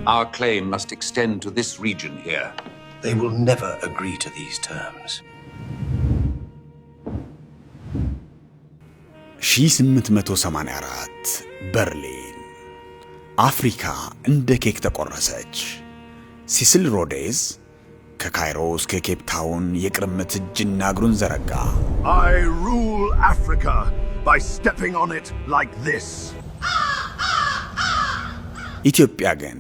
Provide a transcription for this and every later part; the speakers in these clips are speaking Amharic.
Our claim must extend to this region here. They will never agree to these terms. 1884 በርሊን አፍሪካ እንደ ኬክ ተቆረሰች። ሲሲል ሮዴዝ ከካይሮ እስከ ኬፕ ታውን የቅርምት እጅና እግሩን ዘረጋ። I rule Africa by stepping on it like this. ኢትዮጵያ ግን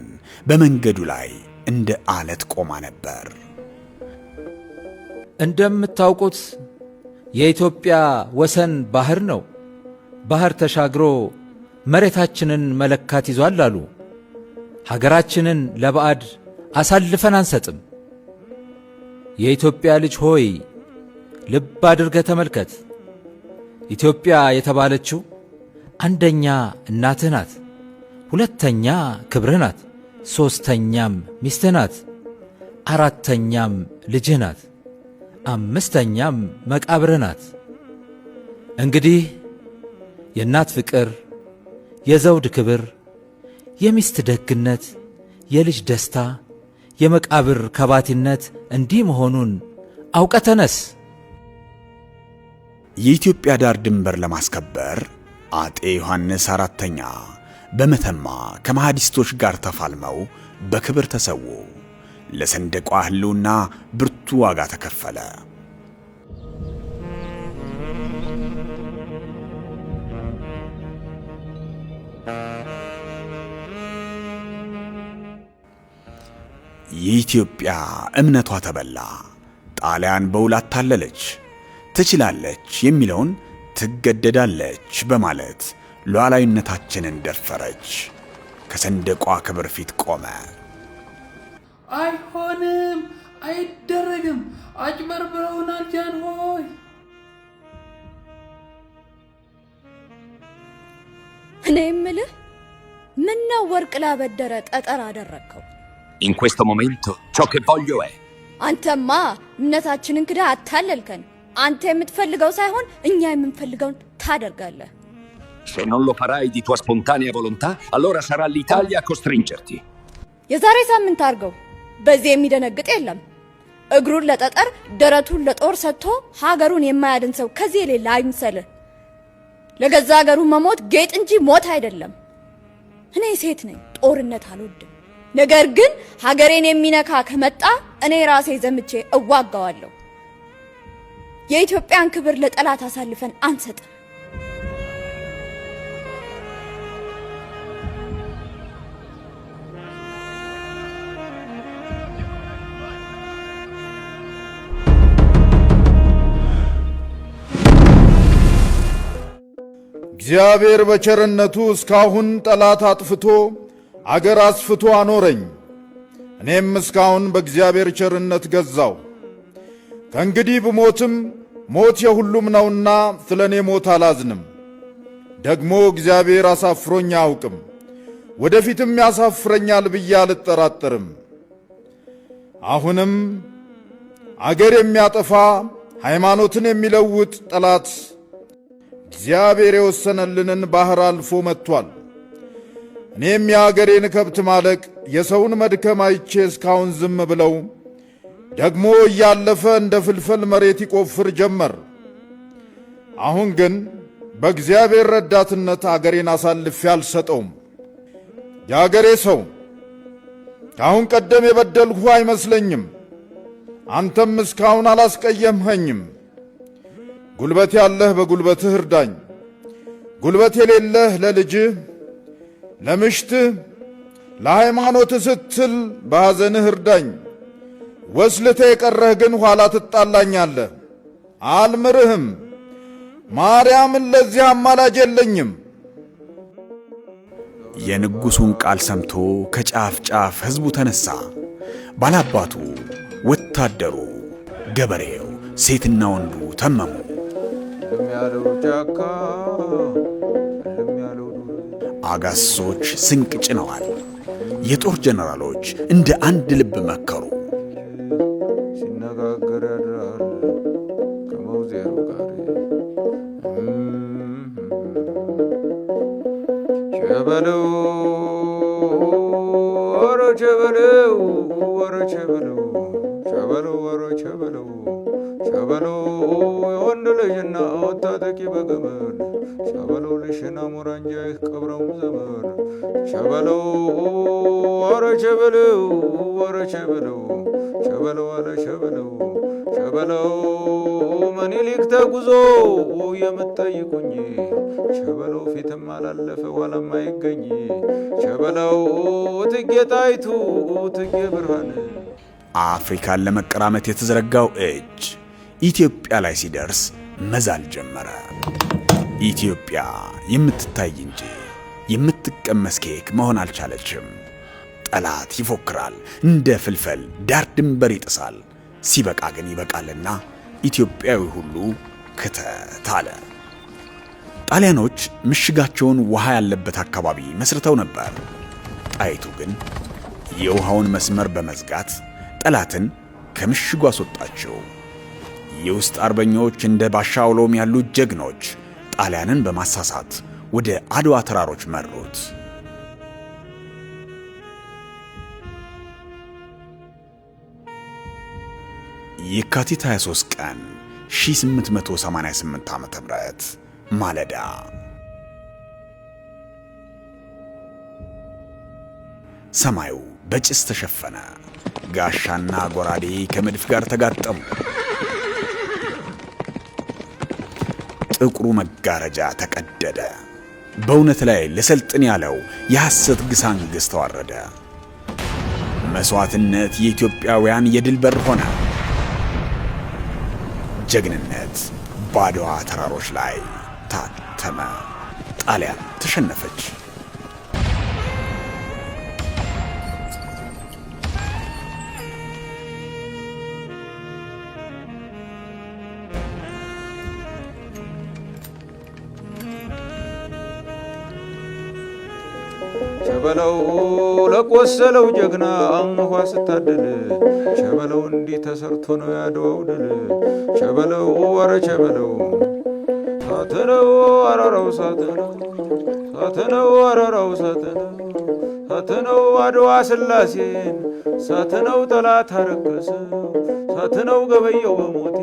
በመንገዱ ላይ እንደ አለት ቆማ ነበር። እንደምታውቁት የኢትዮጵያ ወሰን ባህር ነው። ባህር ተሻግሮ መሬታችንን መለካት ይዟል አሉ። ሀገራችንን ለባዕድ አሳልፈን አንሰጥም። የኢትዮጵያ ልጅ ሆይ ልብ አድርገህ ተመልከት። ኢትዮጵያ የተባለችው አንደኛ እናትህ ናት፣ ሁለተኛ ክብርህ ናት፣ ሶስተኛም ሚስትህ ናት፣ አራተኛም ልጅህ ናት፣ አምስተኛም መቃብርህ ናት። እንግዲህ የእናት ፍቅር፣ የዘውድ ክብር፣ የሚስት ደግነት፣ የልጅ ደስታ፣ የመቃብር ከባቲነት እንዲህ መሆኑን አውቀህ ተነስ። የኢትዮጵያ ዳር ድንበር ለማስከበር አጤ ዮሐንስ አራተኛ በመተማ ከመሐዲስቶች ጋር ተፋልመው በክብር ተሰዉ። ለሰንደቋ ህልውና ብርቱ ዋጋ ተከፈለ። የኢትዮጵያ እምነቷ ተበላ። ጣሊያን በውል አታለለች። ትችላለች የሚለውን ትገደዳለች በማለት ሉዓላዊነታችንን ደፈረች። ከሰንደቋ ክብር ፊት ቆመ። አይሆንም፣ አይደረግም፣ አጭበርብረውናል ጃንሆይ። እኔ የምልህ ምነው ወርቅ ላበደረ ጠጠር አደረግከው? In questo momento ciò che voglio è አንተማ እምነታችንን ክዳ አታለልከን። አንተ የምትፈልገው ሳይሆን እኛ የምንፈልገውን ታደርጋለህ። Se non lo farai di tua spontanea volontà, allora sarà l'Italia a costringerti. የዛሬ ሳምንት አርገው በዚህ የሚደነግጥ የለም። እግሩን ለጠጠር ደረቱን ለጦር ሰጥቶ ሀገሩን የማያድን ሰው ከዚህ የሌለ አይምሰልህ። ለገዛ ሀገሩ መሞት ጌጥ እንጂ ሞት አይደለም። እኔ ሴት ነኝ፣ ጦርነት አልወድም። ነገር ግን ሀገሬን የሚነካ ከመጣ እኔ ራሴ ዘምቼ እዋጋዋለሁ። የኢትዮጵያን ክብር ለጠላት አሳልፈን አንሰጥም። እግዚአብሔር በቸርነቱ እስካሁን ጠላት አጥፍቶ አገር አስፍቶ አኖረኝ። እኔም እስካሁን በእግዚአብሔር ቸርነት ገዛው። ከእንግዲህ ብሞትም ሞት የሁሉም ነውና ስለኔ ሞት አላዝንም። ደግሞ እግዚአብሔር አሳፍሮኝ አያውቅም፣ ወደፊትም ያሳፍረኛል ብዬ አልጠራጠርም። አሁንም አገር የሚያጠፋ ሃይማኖትን የሚለውጥ ጠላት እግዚአብሔር የወሰነልንን ባህር አልፎ መጥቷል። እኔም የአገሬን ከብት ማለቅ የሰውን መድከም አይቼ እስካሁን ዝም ብለው ደግሞ እያለፈ እንደ ፍልፈል መሬት ይቆፍር ጀመር። አሁን ግን በእግዚአብሔር ረዳትነት አገሬን አሳልፌ አልሰጠውም። የአገሬ ሰው ከአሁን ቀደም የበደልሁ አይመስለኝም። አንተም እስካሁን አላስቀየምኸኝም። ጉልበት ያለህ በጉልበትህ እርዳኝ፣ ጉልበት የሌለህ ለልጅህ ለምሽትህ ለሃይማኖትህ ስትል በሐዘንህ እርዳኝ። ወስልተ የቀረህ ግን ኋላ ትጣላኛለህ። አልምርህም። ማርያምን ለዚህ አማላጅ የለኝም። የንጉሡን ቃል ሰምቶ ከጫፍ ጫፍ ሕዝቡ ተነሣ። ባላባቱ፣ ወታደሩ፣ ገበሬው፣ ሴትና ወንዱ ተመሙ። አጋሶች ስንቅ ጭነዋል። የጦር ጀነራሎች እንደ አንድ ልብ መከሩ። ሲነጋገር ያድራል ከመውዜሩ ጋር ሸበለው ኧረ ቸበለው ወረ ቸበለው ቸበለው ወረ ቸበለው ቸበለው የወንድ ልጅና ወታጠቂ በገመድ ቸበለው ልሽና ሙራንጃይህ ቀብረው ዘመድ ቸበለው ወረ ቸበለው ወረ ቸበለው ቸበለው አለ ቸበለው ቸበለው ምኒልክ ተጉዞ የምትጠይቁኝ ቸበለው ፊትም አላለፈ ኋላም አይገኝ ቸበለው እቴጌ ጣይቱ እቴጌ ብርሃን። አፍሪካን ለመቀራመት የተዘረጋው እጅ ኢትዮጵያ ላይ ሲደርስ መዛል ጀመረ። ኢትዮጵያ የምትታይ እንጂ የምትቀመስ ኬክ መሆን አልቻለችም። ጠላት ይፎክራል፣ እንደ ፍልፈል ዳር ድንበር ይጥሳል። ሲበቃ ግን ይበቃልና ኢትዮጵያዊ ሁሉ ከተት አለ። ጣሊያኖች ምሽጋቸውን ውሃ ያለበት አካባቢ መስርተው ነበር። ጣይቱ ግን የውሃውን መስመር በመዝጋት ጠላትን ከምሽጉ አስወጣቸው። የውስጥ አርበኞች እንደ ባሻ አውሎም ያሉ ጀግኖች ጣሊያንን በማሳሳት ወደ አድዋ ተራሮች መሩት። የካቲት 23 ቀን 1888 ዓመተ ምህረት ማለዳ ሰማዩ በጭስ ተሸፈነ። ጋሻና ጎራዴ ከመድፍ ጋር ተጋጠሙ። ጥቁሩ መጋረጃ ተቀደደ። በእውነት ላይ ለሰልጥን ያለው የሐሰት ግሳንግስ ተዋረደ። መስዋዕትነት የኢትዮጵያውያን የድል በር ሆነ። ጀግንነት በአድዋ ተራሮች ላይ ታተመ። ጣሊያን ተሸነፈች። ቸበለው ለቆሰለው ጀግና አንኳ ስታደል ቸበለው እንዲህ ተሰርቶ ነው ያድዋው ድል። ቸበለው ወረ ቸበለው ሳትነው አረራው ሳትነው ሳትነው አረራው ሳትነው ሳትነው አድዋ ስላሴን ሳትነው ጠላት አረከሰው ሳትነው ገበየው በሞቴ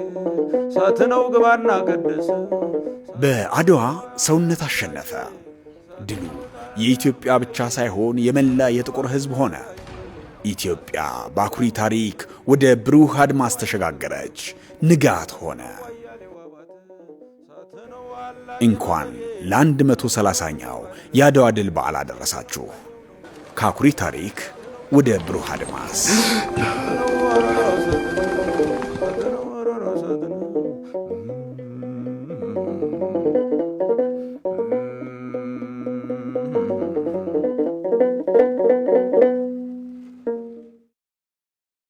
ሳትነው ግባና ቀደሰ። በአድዋ ሰውነት አሸነፈ። ድሉ የኢትዮጵያ ብቻ ሳይሆን የመላ የጥቁር ሕዝብ ሆነ። ኢትዮጵያ በአኩሪ ታሪክ ወደ ብሩህ አድማስ ተሸጋገረች። ንጋት ሆነ። እንኳን ለ130ኛው የአድዋ ድል በዓል አደረሳችሁ። ከአኩሪ ታሪክ ወደ ብሩህ አድማስ